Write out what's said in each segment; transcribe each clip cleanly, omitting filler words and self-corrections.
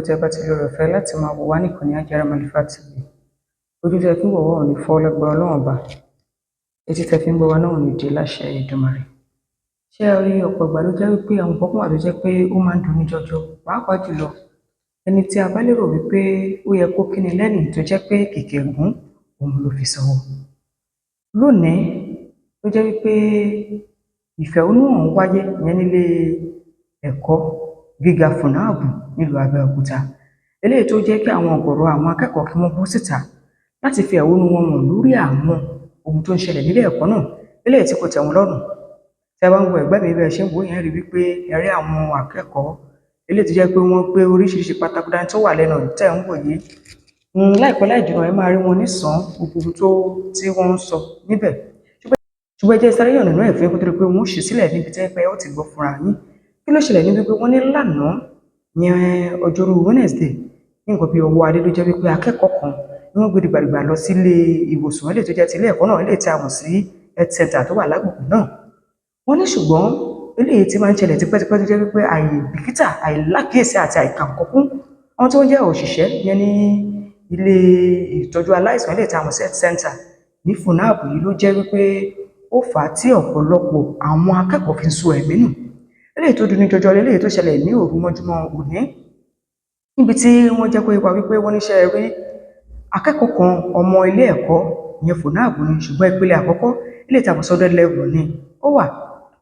tí ẹ bá ti lóore ọ̀fẹ́ láti máa wò wá nìkan ní Hajara Malifa TV. Ojú tẹ́ fi ń wò wá ò ní fọ́ lágbára Ọlọ́run Ọba. Etí tẹ́ fi ń gbọ́ wá náà ò ní di láṣẹ Èdùmàrè. Ṣé ẹ rí ọ̀pọ̀ ìgbà ló jẹ́ wípé àwọn nǹkan kan wà tó jẹ́ pé ó máa ń dunni jọjọ, pàápàá jùlọ ẹni tí a bá lérò wípé ó yẹ kó kíni lẹ́yìn tó jẹ́ pé kìkì ẹ̀gún òun ló fi sọ́wọ́. Lónìí ló jẹ́ wípé ìfẹ̀hónúhàn wáyé ìyẹn nílé ẹ̀kọ́ gíga FUNAAB nílùú Abẹ́òkúta. Eléyìí tó jẹ́ kí àwọn ọ̀gọ̀rọ̀ àwọn akẹ́kọ̀ọ́ kí wọ́n bọ́ síta láti fi ẹ̀hónú wọn hàn lórí àwọn ohun tó ń ṣẹlẹ̀ nílé ẹ̀kọ́ náà, eléyìí tí kò tẹ́ wọn lọ́rùn. Tí a bá ń wo ẹ̀gbẹ́ mi bẹ́ẹ̀ ṣe ń wò yẹn rí wípé ẹ rí àwọn akẹ́kọ̀ọ́ eléyìí tó jẹ́ pé wọ́n gbé oríṣiríṣi pátákó dání tó wà lẹ́nu tẹ́ ń wò yìí. Láìpẹ́ láì jìnnà ẹ máa rí wọn nísàn gbogbo tí wọ́n ń sọ níbẹ̀. Ṣùgbọ́n ẹ jẹ́ sáré yàn nínú ẹ̀fín kó tó di pé wọ́n ṣì sílẹ̀ níbi tẹ́ pé ó ti gbọ́ fúnra yín. Kí ló ṣẹlẹ̀ ní wípé wọ́n ní lánàá yẹn ọjọ́rú Wednesday ní nǹkan bí ọwọ́ alẹ́ ló jẹ́ wípé akẹ́kọ̀ọ́ kan ni wọ́n gbé dìgbàdìgbà lọ sí ilé ìwòsàn eléyìí tó jẹ́ ti ilé ẹ̀kọ́ náà eléyìí tí a mọ̀ sí health center tó wà lágbègbè náà. Wọ́n ní ṣùgbọ́n eléyìí tí máa ń ṣẹlẹ̀ tipẹ́tipẹ́ tó jẹ́ wípé àìbìkítà àìlákíyèsí àti àìkàǹkọ́kún àwọn tí wọ́n jẹ́ òṣìṣẹ́ yẹn ní ilé ìtọ́jú aláìsàn eléyìí tí a mọ̀ sí health center ní FUNAAB yìí ló jẹ́ wípé ó fà á tí ọ̀pọ̀lọpọ̀ àwọn akẹ́kọ̀ọ́ fi ń sọ ẹ̀mí nù. Eléyìí tó dunni jọjọ eléyìí tó ṣẹlẹ̀ ní òru mọ́júmọ́ òní níbi tí wọ́n jẹ́ pé ipa wípé wọ́n níṣẹ́ rí akẹ́kọ̀ọ́ kan ọmọ ilé ẹ̀kọ́ ìyẹn FUNAAB ni ṣùgbọ́n ìpele àkọ́kọ́ ilé ìtàkùn sọ́dọ̀ level ni ó wà.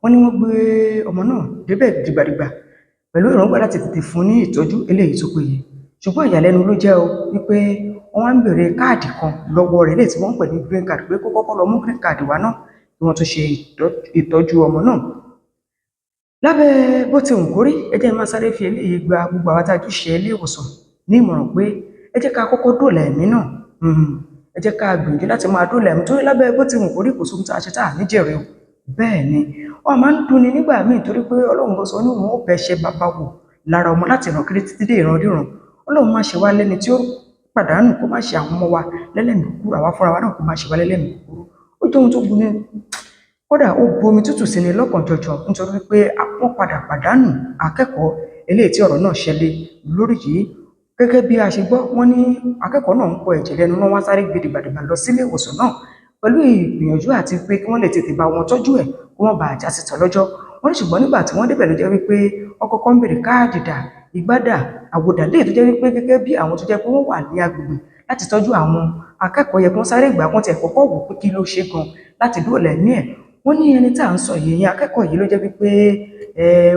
Wọ́n ní wọ́n gbé ọmọ náà débẹ̀ dìgbàdìgbà pẹ̀lú ìrànwọ́ láti tètè fún ní ìtọ́jú eléyìí tó péye. Ṣùgbọ́n ìyàlẹ́nu ló jẹ́ o wípé wọ́n wá ń béèrè káàdì kan lọ́wọ́ rẹ̀ eléyìí tí wọ́n ń pè ní green card pé kó kọ́kọ́ lọ mú green card wá náà kí wọ́n tó ṣe ìtọ́jú ọmọ náà. Lábẹ́ bó ti wù kó rí, ẹ jẹ́ máa sáré fi eléyìí gba gbogbo àwọn tá a jù ṣe ilé ìwòsàn ní ìmọ̀ràn pé ẹ jẹ́ ká kọ́kọ́ dóòlà ẹ̀mí náà. Ẹ jẹ́ ká gbìyànjú láti máa dóòlà ẹ̀mí torí lábẹ́ bó ti wù kó rí kò sóhun tá a ṣe tá a ní jèrè o. Bẹ́ẹ̀ ni wọ́n máa ń dunni nígbà míì torí pé Ọlọ́run ló sọ ní òun ó bẹ ṣe bàbá wò lára ọmọ láti ìran kiri títí dé ìran díran. Ọlọ́run má ṣe wá lẹ́ni tí ó pàdánù, kó má ṣe àwọn ọmọ wa lẹ́lẹ́mìí kúkúrú, àwa fúnra wa náà kó má ṣe wá lẹ́lẹ́mìí kúkúrú. Ó jẹ́ ohun tó bu ní kódà ó bu omi tútù sí ni lọ́kàn jọjọ nítorí pé wọ́n padà pàdánù akẹ́kọ̀ọ́ eléyìí tí ọ̀rọ̀ náà ṣẹlẹ̀ lórí yìí. Gẹ́gẹ́ bí a ṣe gbọ́, wọ́n ní akẹ́kọ̀ọ́ náà ń pọ ẹ̀jẹ̀ lẹ́nu náà, wọ́n sáré gbé dìgbàdìgbà lọ sílé ìwòsàn náà pẹ̀lú ìgbìyànjú àti pé kí wọ́n lè tètè bá wọn tọ́jú ẹ̀ kó wọ́n bá àjà síta lọ́jọ́. Wọ́n ní ṣùgbọ́n nígbà tí wọ́n débẹ̀ ló jẹ́ wípé ọkọ̀ kan ń béèrè káàdì dà, ìgbádà, àwòdà léyìí tó jẹ́ wípé gẹ́gẹ́ bí àwọn tó jẹ́ pé wọ́n wà ní agbègbè láti tọ́jú àwọn akẹ́kọ̀ọ́ yẹ kí wọ́n sáré ìgbà kan tẹ̀ kọ́kọ́ wò pé kí ló ṣe gan láti dóòlà ẹ̀mí ẹ̀. Wọ́n ní ẹni tá à ń sọ yìí akẹ́kọ̀ọ́ yìí ló jẹ́ wípé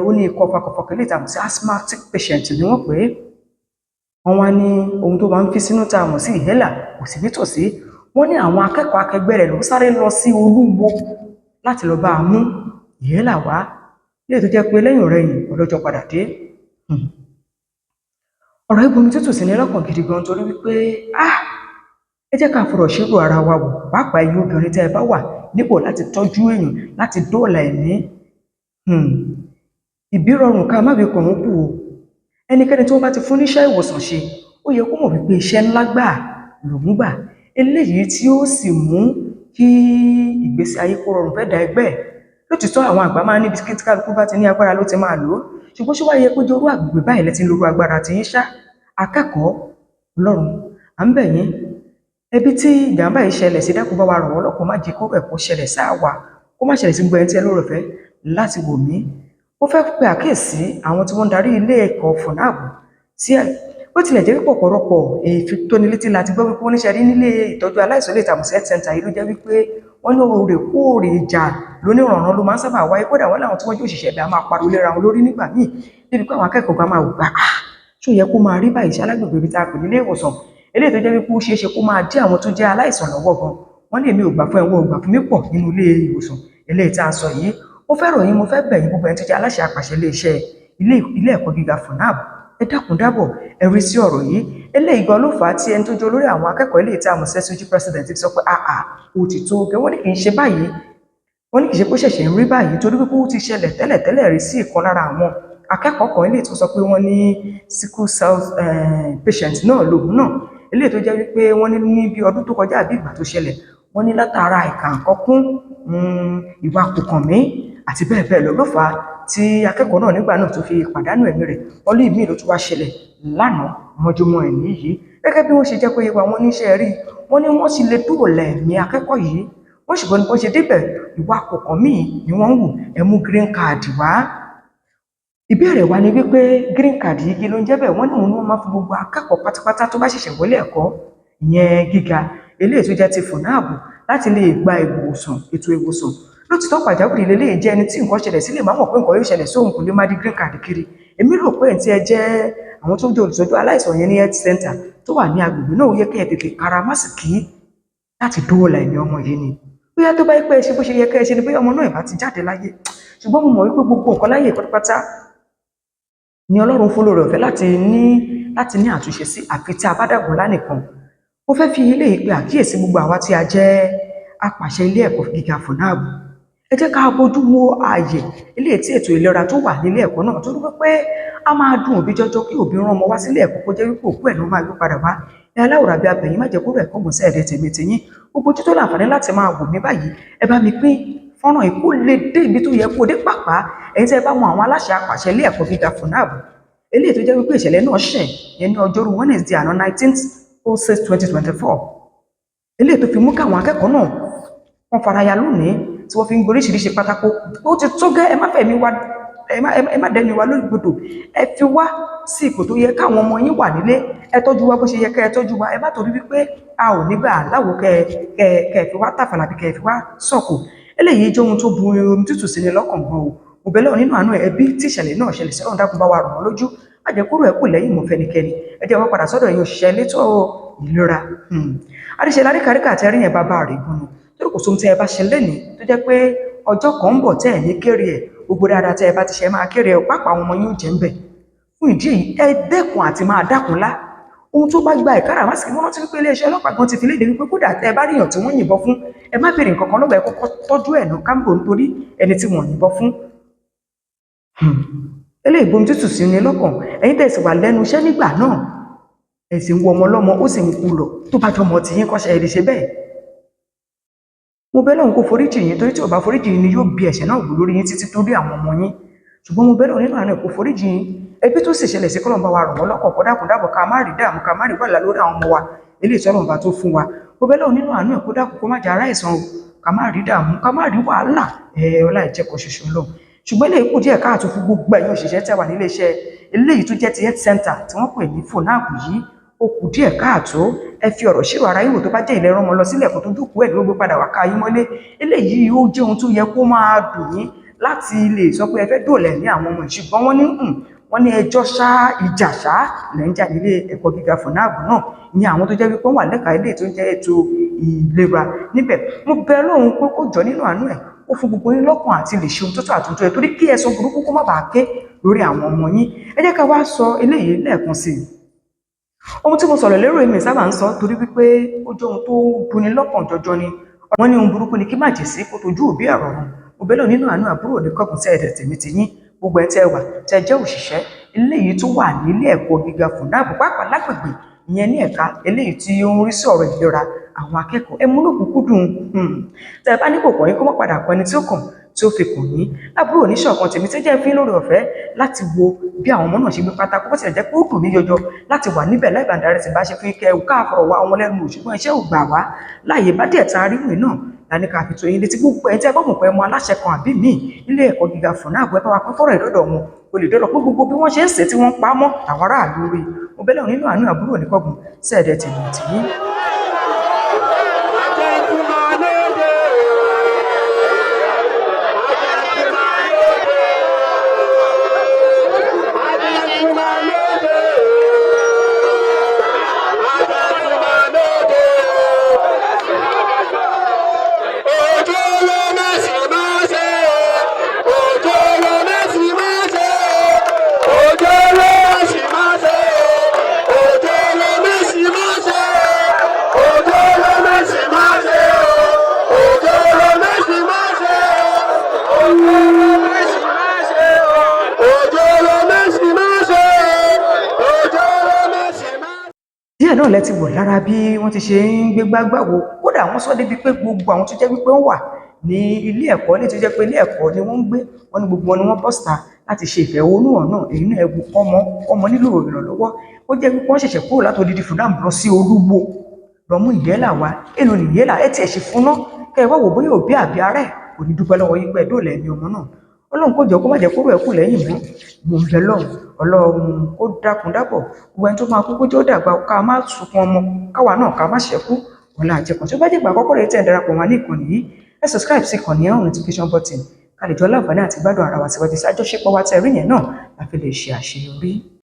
ó ní ikọ́ fakọ̀fọ̀kọ̀ eléyìí tá a mọ̀ sí asthmatic patient ni wọ́n pè é. Wọ́n wá ní ohun tó máa ń fi sínú tá a mọ̀ sí inhaler kò sí nítòsí. Wọ́n ní àwọn akẹ́kọ̀ọ́ akẹgbẹ́ rẹ̀ ló sáré lọ sí Olúwo láti lọ bá a mú inhaler wá léyìí tó jẹ́ pé lẹ́yìn ọ̀rẹ́yìn ọlọ́jọ́ padà dé. Ọ̀rọ̀ ìbomi tútù sí ni lọ́kàn gidi gan torí wípé ẹ jẹ́ ká fọ̀rọ̀ ṣírò ara wa wò, pàápàá ẹ̀yin obìnrin tẹ́ ẹ bá wà nípò láti tọ́jú èèyàn láti dóòlà ẹ̀mí. Ìbí rọrùn ká má fi kàn wọ́n kù o. Ẹnikẹ́ni tí wọ́n bá ti fún níṣẹ́ ìwòsàn ṣe ó yẹ kó mọ̀ wípé iṣẹ́ ńlá gbà lòún gbà, eléyìí tí ó sì mú kí ìgbésí ayé kó rọrùn fẹ́ da ẹgbẹ́ ẹ̀. Lótìtọ́ àwọn àgbà máa ń ní bisikíìtì kálukú bá ti ní agbára ló ti máa lò ó, ṣùgbọ́n ṣé wá yẹ kó jẹ́ orú àgbègbè báyìí lẹ́tí ń lo orú agbára tí yín ṣá. Akẹ́kọ̀ọ́ Ọlọ́run à ń bẹ̀ yín, ẹbí tí ìjàmbá yìí ṣẹlẹ̀ sí dákun bá wa ràn wọ́n lọ́kàn, má jẹ́ kó rẹ̀ kó ṣẹlẹ̀ sáà wa, kó má ṣẹlẹ̀ sí gbogbo ẹni tí ẹ lóore ọ̀fẹ́ láti wò mí. Ó fẹ́ pe àkíyèsí àwọn tí wọ́n ń darí ilé ẹ̀kọ́ FUNAAB sí bó tilẹ̀ jẹ́ wípé ọ̀pọ̀lọpọ̀ ìfitónilétí láti gbọ́ wípé wọ́n níṣẹ́ rí nílé ìtọ́jú aláìsàn ilé ìtàmùsí health center yìí ló jẹ́ wípé wọ́n ní òrèkóòrè ìjà lóníranran ló máa ń sábà wáyé. Kódà wọ́n láwọn tí wọ́n jẹ́ òṣìṣẹ́ ibẹ̀ a máa pariwo léra wọn lórí nígbà míì débi pé àwọn akẹ́kọ̀ọ́ gan máa wò gbà ṣó yẹ kó máa rí báyìí sí alágbègbè ibi tá a pè nílé ìwòsàn eléyìí tó jẹ́ wípé ó ṣeé ṣe kó máa dí àwọn tó jẹ́ aláìsàn lọ́wọ́ gan. Wọ́n ní èmi ò gbà fún ẹwọ́ ògbà fún mi pọ̀ nínú ilé ìwòsàn eléyìí tá a sọ yìí. Mo fẹ́ rọ̀ yín, mo fẹ́ bẹ̀ yín gbogbo ẹni tó jẹ́ aláṣẹ àpàṣẹ iléeṣẹ́ ilé ẹ̀kọ́ gíga FUNAAB, ẹ dákun dábọ̀ ẹ rí sí ọ̀rọ̀ yìí. Eléyìí gan ló fà á tí ẹni tó jẹ́ olórí àwọn akẹ́kọ̀ọ́ eléyìí tí a mọ̀ sí SOG president sọ pé ó ti tó gẹ́. Wọ́n ní kì í ṣe báyìí, wọ́n ní kì í ṣe pé ṣẹ̀ṣẹ̀ ń rí báyìí torí pé ó ti ṣẹlẹ̀ tẹ́lẹ̀ rí sí ìkan lára àwọn akẹ́kọ̀ọ́ kan eléyìí tó sọ pé wọ́n ní sickle cell patient náà lòun náà eléyìí tó jẹ́ wípé wọ́n ní bí ọdún tó kọjá àbí ìgbà tó ṣẹlẹ̀ wọ́n ní látara ìkàǹkọ́kún ìwà kòkànmí àti bẹ́ẹ̀ bẹ́ẹ̀ lọ ló fà á tí akẹ́kọ̀ọ́ náà nígbà náà tó fi pàdánù ẹ̀mí rẹ̀. Wọ́n ní ìmíì ló tún wá ṣẹlẹ̀ lánàá mọ́júmọ́ ẹ̀ní yìí. Gẹ́gẹ́ bí wọ́n ṣe jẹ́ pé wọ́n níṣẹ́ rí, wọ́n ní wọ́n sì lè dóòlà ẹ̀mí akẹ́kọ̀ọ́ yìí. Wọ́n ṣùgbọ́n ní bó ṣe débẹ̀, ìwà kọ̀ọ̀kan míì ni wọ́n ń wù. Ẹ mú green card wá. Ìbéèrè wa ni wípé green card yìí kí ló ń jẹ́ bẹ́ẹ̀? Wọ́n ní òun ni wọ́n máa fi gbogbo akẹ́kọ̀ọ́ pátápátá tó bá ṣẹ̀ṣẹ̀ wọlé ẹ̀kọ́ ìyẹn gíga eléyìí tó jẹ́ ti FUNAB láti lè gba ìwòsàn, ètò ìwòsàn. Lótìtọ́ pàjáwìrì lélẹ́yìí jẹ́ ẹni tí nǹkan ṣẹlẹ̀ sí lè má mọ̀ pé nǹkan yóò ṣẹlẹ̀ sóhun kò lè má di green card kiri. Èmi rò pé tí ẹ jẹ́ àwọn tó ń jẹ́ olùtọ́jú aláìsàn yẹn ní health center tó wà ní agbègbè náà, ó yẹ kí ẹ tètè karamásìkí láti dóòlà ẹ̀mí ọmọ yìí ni. Bóyá tó bá yẹ pé ẹ ṣe bó ṣe yẹ kẹ́ ẹ ṣe ni bóyá ọmọ náà ìbá ti jáde láyé. Ṣùgbọ́n mo mọ̀ wípé gbogbo nǹkan láyé pátápátá ni Ọlọ́run fún lóore ọ̀fẹ́ láti ní àtúnṣe sí, àfi tí a bá dàgbọ́n lánìkan. Mo fẹ́ fi eléyìí pe àkíyèsí gbogbo àwa tí a jẹ́ apàṣẹ ilé ẹ̀kọ́ gíga FUNAB. Ẹ jẹ́ ká bójú wo ààyè eléyìí tí ètò ìlera tó wà nílé ẹ̀kọ́ náà, tó dúpẹ́ pé a máa dùn òbí jọjọ kí òbí rán ọmọ wá sílé ẹ̀kọ́ kó jẹ́ wípé òkú ẹ̀ ló máa gbé padà wá. Ẹ aláwòrán bí abẹ̀yìn má jẹ́ kúrò ẹ̀kọ́ gùn sẹ́ẹ̀dẹ̀ tèmi tìyín. Gbogbo ojú tó láǹfààní láti máa wò mí báyìí, ẹ bá mi pín fọ́nrán yìí kó lè dé ibi tó yẹ kó dé pàápàá. Ẹ̀yin tí ẹ bá mọ àwọn aláṣẹ apàṣẹ ilé ẹ̀kọ́ gíga FUNAB eléyìí tó jẹ́ wípé ìṣẹ̀lẹ̀ náà ṣẹ̀ yẹn ní ọjọ́rú Wednesday àná 19/06/2024. Eléyìí tó fi mú káwọn akẹ́kọ̀ọ́ náà wọ́n faraya lónìí tí wọ́n fi ń gboríṣiríṣi pátákó. Ó ti tó gẹ́, ẹ má fẹ̀mí wa, ẹ má dẹ́mi wa lórígbodò. Ẹ fi wá sí ipò tó yẹ káwọn ọmọ yín wà nílé. Ẹ tọ́jú wa bó ṣe yẹ kẹ́ ẹ tọ́jú wa. Ẹ má torí wípé a ò nígbà láwo kẹ́ fi wá tàfàlà bí kẹ́ fi wá sọ̀kò. Eléyìí jẹ́ ohun tó bu omi tútù sí ni lọ́kàn gan o. Mo bẹ̀ lọ́run nínú àánú ẹbí tí ìṣẹ̀lẹ̀ náà ṣẹlẹ̀ sí, Ọlọ́run dákun bá wa rọ̀ wọ́n lójú. Má jẹ́ kúrò ẹ̀kú lẹ́yìn mọ́ fẹ́nikẹ́ni. Ẹ jẹ́ wọ́n padà sọ́dọ̀ ẹ̀yin òṣìṣẹ́ elétò ìlera. Adéṣe láríkàríkà àti ẹrí yẹn bàbá rẹ̀ gan ni. Torí kò sóhun tí ẹ bá ṣe lénìí tó jẹ́ pé ọjọ́ kan ń bọ̀ tẹ́ ẹ̀ ní kéré ẹ̀. Gbogbo dáadáa tẹ́ ẹ bá ti ṣe máa kéré ẹ̀, pàápàá àwọn ọmọ yín ó jẹ́ ń bẹ̀. Fún ìdí èyí, ẹ dẹ́kun àti máa dákunlá. Ohun tó bá gba ìkáràmásìkí, wọ́n rántí wípé iléeṣẹ́ ọlọ́pàá gan ti fi léde wípé kódà tẹ́ ẹ bá ríyàn tí wọ́n yìnbọn fún, ẹ má béèrè nǹkan kan lọ́wọ́ ẹ kọ́kọ́ tọ́jú ẹ̀ náà kámbò nítorí ẹni tí wọ́n yìnbọn fún. Eléyìí bomi tútù sí ni lọ́kàn. Ẹ̀yin tẹ́ sì wà lẹ́nu iṣẹ́ nígbà náà, ẹ sì ń wo ọmọ lọ́mọ ó sì ń kú lọ. Tó bá jọmọ tí yín kọ́ṣẹ́ ẹ lè ṣe bẹ́ẹ̀. Mo bẹ̀ lọ́run kó foríjì yín, torí tí ò bá foríjì yín ni yóò bí ẹ̀ṣẹ̀ náà wò lórí yín títí tó rí àwọn ọmọ yín. Ṣùgbọ́n mo bẹ̀ lọ́run nínú àánú ẹ̀ kó foríjì yín. Ẹbí tó sì ṣẹlẹ̀ sí kọ́lọ́run bá wa rọ̀ wọ́n lọ́kàn, kó dákun dábọ̀ ká má rí dààmú, ká má rí wàhálà lórí àwọn ọmọ wa eléyìí tí Ọlọ́run bá tó fún wa. Mo bẹ̀ lọ́run nínú àánú ẹ̀ kó dákun kó má jẹ́ ará ìsan o, ká má rí dààmú, ká má rí wàhálà ọlá ìjẹ́kọ̀ ṣoṣo Ọlọ́run. Ṣùgbọ́n eléyìí kù díẹ̀ káàtó fún gbogbo ẹ̀yin òṣìṣẹ́ tí a wà nílé iṣẹ́ eléyìí tó jẹ́ ti health center tí wọ́n pè ní FUNAB yìí. Ó kù díẹ̀ káàtó. Ẹ fi ọ̀rọ̀ ṣírò ara yín wò tó bá jẹ́ ìlera ọmọ lọ sílẹ̀ kó tó jókòó ẹ̀ ló gbé padà wá ká yín mọ́lé. Eléyìí ó jẹ́ ohun tó yẹ kó máa dùn yín láti lè sọ pé ẹ fẹ́ dóòlà ẹ̀mí àwọn ọmọ. Ṣùgbọ́n wọ́n ní ẹjọ́ ṣá ìjà ṣá lẹ́ ń jà nílé ẹ̀kọ́ gíga FUNAB náà, ní àwọn tó jẹ́ wípé wọ́n wà lẹ́ka ilé tó ń jẹ́ ètò ìlera níbẹ̀. Mo bẹ̀ Ọlọ́run pé kó jọ nínú àánú ẹ̀ ó fún gbogbo yín lọ́kàn àti lè ṣe ohun tó tó àtúntò ẹ̀, torí kí ẹ̀san burúkú kó má bàa ké lórí àwọn ọmọ yín. Ẹ jẹ́ ká wá sọ eléyìí lẹ́ẹ̀kan sí i. Ohun tí mo sọ̀rọ̀ lérò èmi sábà ń sọ torí wípé ó jẹ́ ohun tó dùnni lọ́kàn jọjọ ni. Wọ́n ní ohun burúkú ni kí májèsí kó tojú òbí ẹ̀rọ run. Mo bẹ̀ lọ́run nínú àánú àbúrò ní kọ́kùn sí ẹ̀dẹ̀ tèmi ti yín. Gbogbo ẹ̀ tẹ́ wà tẹ́ jẹ́ òṣìṣẹ́ eléyìí tó wà nílé ẹ̀kọ́ gíga FUNAB pàápàá lágbègbè ìyẹn ní ẹ̀ka eléyìí tí ó ń rí sí ọ̀rọ̀ ìlera àwọn akẹ́kọ̀ọ́. Ẹ mú lòkùnkúndùn. Tẹ́ ẹ bá ní kò kàn yín kó má padà kọ ẹni tí ó kàn tí ó fi kàn yín. Lábúrò oníṣọ̀kan tèmi tí jẹ́ fi lórí ọ̀fẹ́ láti wo bí àwọn ọmọ náà ṣe gbé pátákó, bó tilẹ̀ jẹ́ pé ó dùn mí jọjọ láti wà níbẹ̀ láì bá darí ti bá ṣe fi kẹ́ ẹ̀ ká àfọ̀rọ̀ wa ọmọ lẹ́nu, ṣùgbọ́n iṣẹ́ ò gbà wá láàyè bá díẹ̀ ta rí ìwé náà lání ká fi tó yín létí. Gbogbo ẹ̀ tí ẹ bá mọ̀ pé ọmọ aláṣẹ kan àbí míì nílé ẹ̀kọ́ gíga FUNAB ẹ bá wa pín fọ́rọ̀ ìdọ́dọ̀ wọn, o lè dọ́dọ̀ pé gbogbo bí wọ́n ṣe ń ṣe tí wọ́n pa mọ́ àwọn aráàlú rí. Mo bẹ̀ lọ́run nínú àánú àbúrò oníkọ́gùn sẹ́ẹ̀dẹ̀ tèmi tì yín. Díẹ̀ náà lẹ ti wò lára bí wọ́n ti ṣe ń gbé gbágbáwo. Kódà wọ́n sọ débi pé gbogbo àwọn tó jẹ́ wípé wọ́n wà ní ilé ẹ̀kọ́ ní tó jẹ́ pé ilé ẹ̀kọ́ ni wọ́n ń gbé, wọ́n ní gbogbo wọn ni wọ́n bọ́ síta láti ṣe ìfẹ̀hónúhàn náà. Èyí náà ẹ wo ọmọ nílò ìrànlọ́wọ́, ó jẹ́ wípé wọ́n ṣẹ̀ṣẹ̀ kúrò látòdìdí Sudan lọ sí Olúwo lọ mú ìyẹ́là wá. Èlò ní ìyẹ́là ẹ tiẹ̀ ṣe fún náà kẹ́ ẹ wá wò bóyá òbí àbí ará ẹ̀ kò ní dúpẹ́ lọ́wọ́ yín pé ẹ dóòlà ẹ̀mí ọmọ náà. Ọlọ́run kó jọ kó má jẹ́ kóró ẹ̀ kù lẹ́yìn mọ́. Mo ń bẹ lọ́hùn Ọlọ́run kó dákun dábọ̀ gbogbo ẹni tó máa kú kó jẹ́ ó dàgbà ká má sunkún ọmọ, káwa náà ká má ṣẹ́kù ọ̀la àjẹkùn. Tó bá jẹ́ ìgbà àkọ́kọ́ rẹ̀ tẹ̀ ń darapọ̀ wá ní ìkànnì yìí, ẹ subscribe sí ìkànnì ẹ̀ notification button ká lè jọ láǹfààní àti gbádùn ara wa síwájú sí àjọṣepọ̀ wa tẹ̀ rí yẹn náà láfi lè ṣe àṣeyọrí.